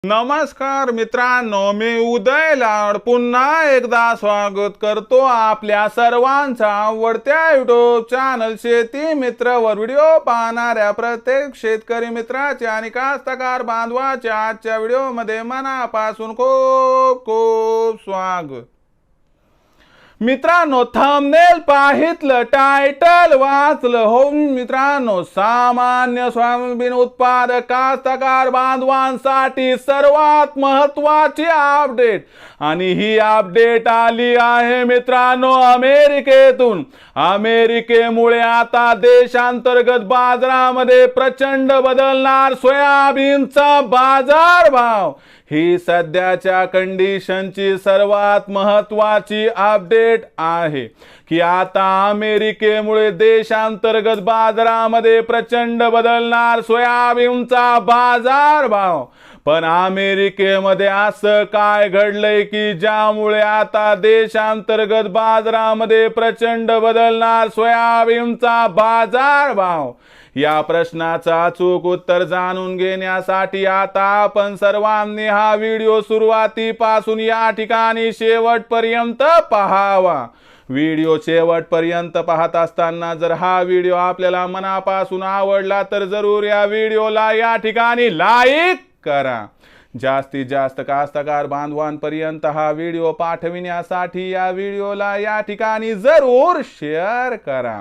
नमस्कार मित्रांनो, मी उदय लाड पुन्हा एकदा स्वागत करतो आपल्या सर्वांचा आवडत्या युट्यूब चॅनल शेती मित्र वर व्हिडिओ पाहणाऱ्या प्रत्येक शेतकरी मित्राच्या आणि कास्तकार बांधवाच्या आजच्या व्हिडिओमध्ये मनापासून खूप खूप स्वागत। मित्रांनो, थंबनेल पाहितलं, टायटल वाचलं हो मित्रांनो, सामान्य सोयाबीन उत्पादक कास्तकार बांधवांसाठी सर्वात महत्त्वाची अपडेट। आणि ही अपडेट आली आहे मित्रांनो अमेरिकेतून। अमेरिकेमुळे आता देशांतर्गत बाजारामध्ये प्रचंड बदलणार सोयाबीनचा बाजारभाव। ही सध्याच्या कंडिशनची सर्वात महत्त्वाची अपडेट आहे की आता अमेरिकेमुळे देशांतर्गत बाजारामध्ये प्रचंड बदलणार सोयाबीनचा बाजारभाव। पण अमेरिकेमध्ये असं काय घडलंय की ज्यामुळे आता देशांतर्गत बाजारामध्ये प्रचंड बदलणार सोयाबीनचा बाजारभाव? या प्रश्नाचा अचूक उत्तर जाणून घेण्यासाठी आता आपण सर्वांनी हा व्हिडिओ सुरुवातीपासून या ठिकाणी शेवटपर्यंत पाहावा। व्हिडिओ शेवटपर्यंत पाहत असताना जर हा व्हिडिओ आपल्याला मनापासून आवडला तर जरूर या व्हिडिओला या ठिकाणी लाईक करा। जास्तीत जास्त कास्तकार बांधवांपर्यंत हा व्हिडिओ पाठविण्यासाठी या व्हिडिओला या ठिकाणी जरूर शेअर करा।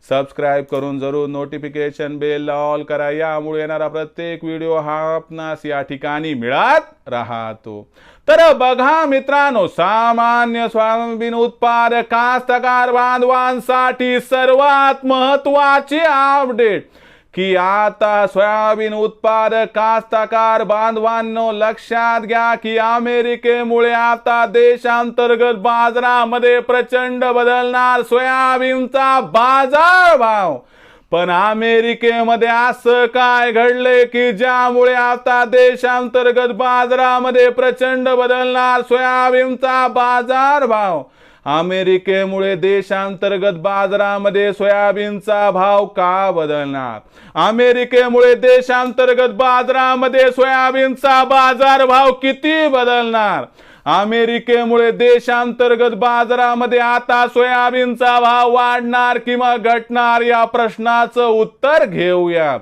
सबस्क्राइब करून जरूर नोटिफिकेशन बेल ऑल करा, यामुळे येणारा प्रत्येक व्हिडिओ हा आपणास या ठिकाणी मिळत राहतो। तर बघा मित्रांनो, सामान्य सोयाबीन उत्पादक कास्तकार बांधवांसाठी सर्वात महत्त्वाची अपडेट की आता सोयाबीन उत्पादक कास्तकार बांधवांनो लक्षात घ्या की अमेरिकेमुळे आता देशांतर्गत बाजारामध्ये प्रचंड बदलणार सोयाबीनचा बाजारभाव। पण अमेरिकेमध्ये असं काय घडलंय की ज्यामुळे आता देशांतर्गत बाजारामध्ये प्रचंड बदलणार सोयाबीनचा बाजारभाव? अमेरिकेमुळे देशांतर्गत बाजारामध्ये सोयाबीनचा भाव का बदलणार? अमेरिकेमुळे देशांतर्गत बाजारामध्ये सोयाबीनचा बाजारभाव किती बदलणार? अमेरिकेमुळे देशांतर्गत बाजारामध्ये आता सोयाबीनचा भाव वाढणार किंवा घटणार? या प्रश्नाचं उत्तर घेऊया।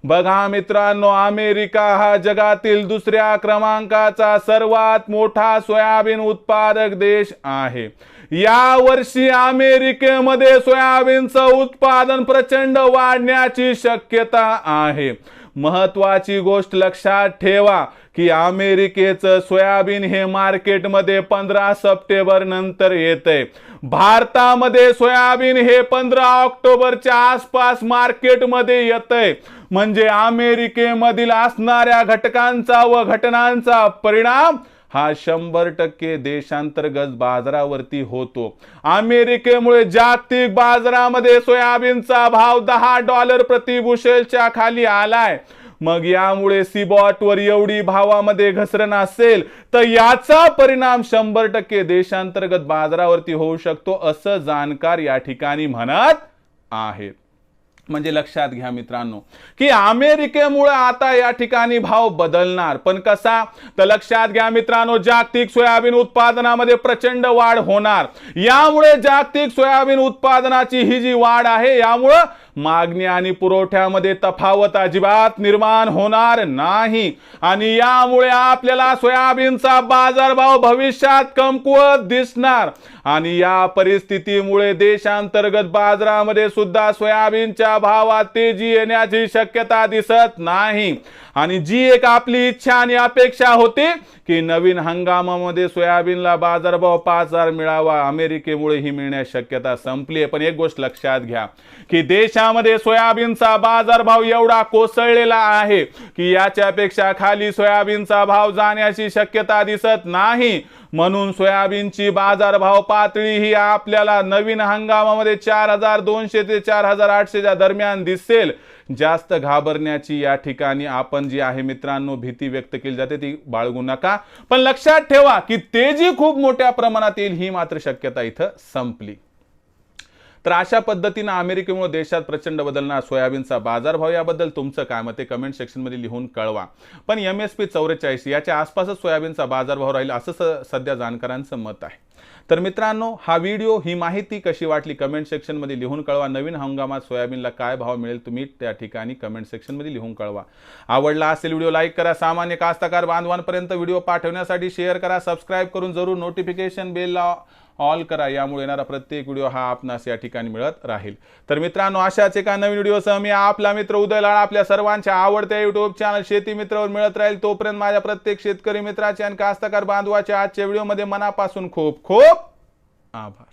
बघा मित्रांनो, अमेरिका हा जगातील दुसऱ्या क्रमांकाचा सर्वात मोठा सोयाबीन उत्पादक देश आहे। या वर्षी अमेरिकेमध्ये सोयाबीनचं उत्पादन प्रचंड वाढण्याची शक्यता आहे। महत्त्वाची गोष्ट लक्षात ठेवा की अमेरिकेचं सोयाबीन हे मार्केटमध्ये 15 सप्टेंबर नंतर येतंय। भारतामध्ये सोयाबीन हे 15 ऑक्टोबरच्या आसपास मार्केटमध्ये येतंय। म्हणजे अमेरिकेमधील असणाऱ्या घटकांचा व घटनांचा परिणाम हा 100% देशांतर्गत बाजारावरती होतो। अमेरिकेमुळे जागतिक बाजारामध्ये सोयाबीनचा भाव $10 प्रति बुशेलच्या खाली आलाय। मग यामुळे सीबॉटवर एवढी भावामध्ये घसरण असेल तर याचा परिणाम 100% देशांतर्गत बाजारावरती होऊ शकतो, असं जाणकार या ठिकाणी म्हणत आहेत। म्हणजे लक्षात घ्या मित्रांनो की अमेरिकेमुळे आता या ठिकाणी भाव बदलणार। पण कसा? तर लक्षात घ्या मित्रांनो, जागतिक सोयाबीन उत्पादनामध्ये प्रचंड वाढ होणार। यामुळे जागतिक सोयाबीन उत्पादनाची ही जी वाढ आहे यामुळे मागणी आणि पुरवठ्यामध्ये तफावत अजिबात निर्माण होणार नाही आणि यामुळे आपल्याला सोयाबीनचा बाजारभाव भविष्यात कमकुवत दिसणार। आणि या परिस्थितीमुळे देशांतर्गत बाजारामध्ये सुद्धा सोयाबीनच्या भावात तेजी येण्याची शक्यता दिसत नाही। आणि जी एक आपली इच्छा आणि अपेक्षा होती की नवीन हंगामामध्ये सोयाबीनला बाजारभाव 5000 मिळावा, अमेरिकेमुळे ही मिळण्याची शक्यता संपली। पण एक गोष्ट लक्षात घ्या की देशामध्ये सोयाबीनचा बाजारभाव एवढा कोसळलेला आहे की याच्यापेक्षा खाली सोयाबीनचा भाव जाण्याची शक्यता दिसत नाही। म्हणून सोयाबीनची बाजारभाव पातळी ही आपल्याला नवीन हंगामामध्ये 4200 ते 4800 च्या दरम्यान दिसेल। जास्त घाबरण्याची या ठिकाणी आपण जी आहे मित्रांनो भीती व्यक्त केली जाते ती बाळगू नका। पण लक्षात ठेवा की तेजी खूप मोठ्या प्रमाणात येईल ही मात्र शक्यता इथं संपली। तर अशा पद्धतीनं अमेरिकेमुळे देशात प्रचंड बदलणार सोयाबीनचा बाजारभाव, याबद्दल तुमचं काय मत आहे कमेंट सेक्शनमध्ये लिहून कळवा। पण MSP 44 याच्या आसपासच सोयाबीनचा बाजारभाव राहील असं सध्या जाणकारांचं मत आहे। तर मित्रांनो, हा व्हिडिओ, ही माहिती कशी वाटली कमेंट सेक्शनमध्ये लिहून कळवा। नवीन हंगामात सोयाबीनला काय भाव मिळेल तुम्ही त्या ठिकाणी कमेंट सेक्शनमध्ये लिहून कळवा। आवडला असेल व्हिडिओ लाईक करा, सामान्य कास्तकार बांधवांपर्यंत व्हिडिओ पाठवण्यासाठी शेअर करा, सबस्क्राईब करून जरूर नोटिफिकेशन बेलला ऑल करा, यामुळे येणारा प्रत्येक व्हिडिओ हा आपणास या ठिकाणी मिळत राहील। तर मित्रांनो, अशाच एका नवीन व्हिडिओसह मी आपला मित्र उदय लाड आपल्या सर्वांच्या आवडत्या युट्यूब चॅनल शेती मित्रावर मिळत राहील। तोपर्यंत माझ्या प्रत्येक शेतकरी मित्राचे आणि कास्तकार बांधवाच्या आजच्या व्हिडिओमध्ये मनापासून खूप खूप आभार।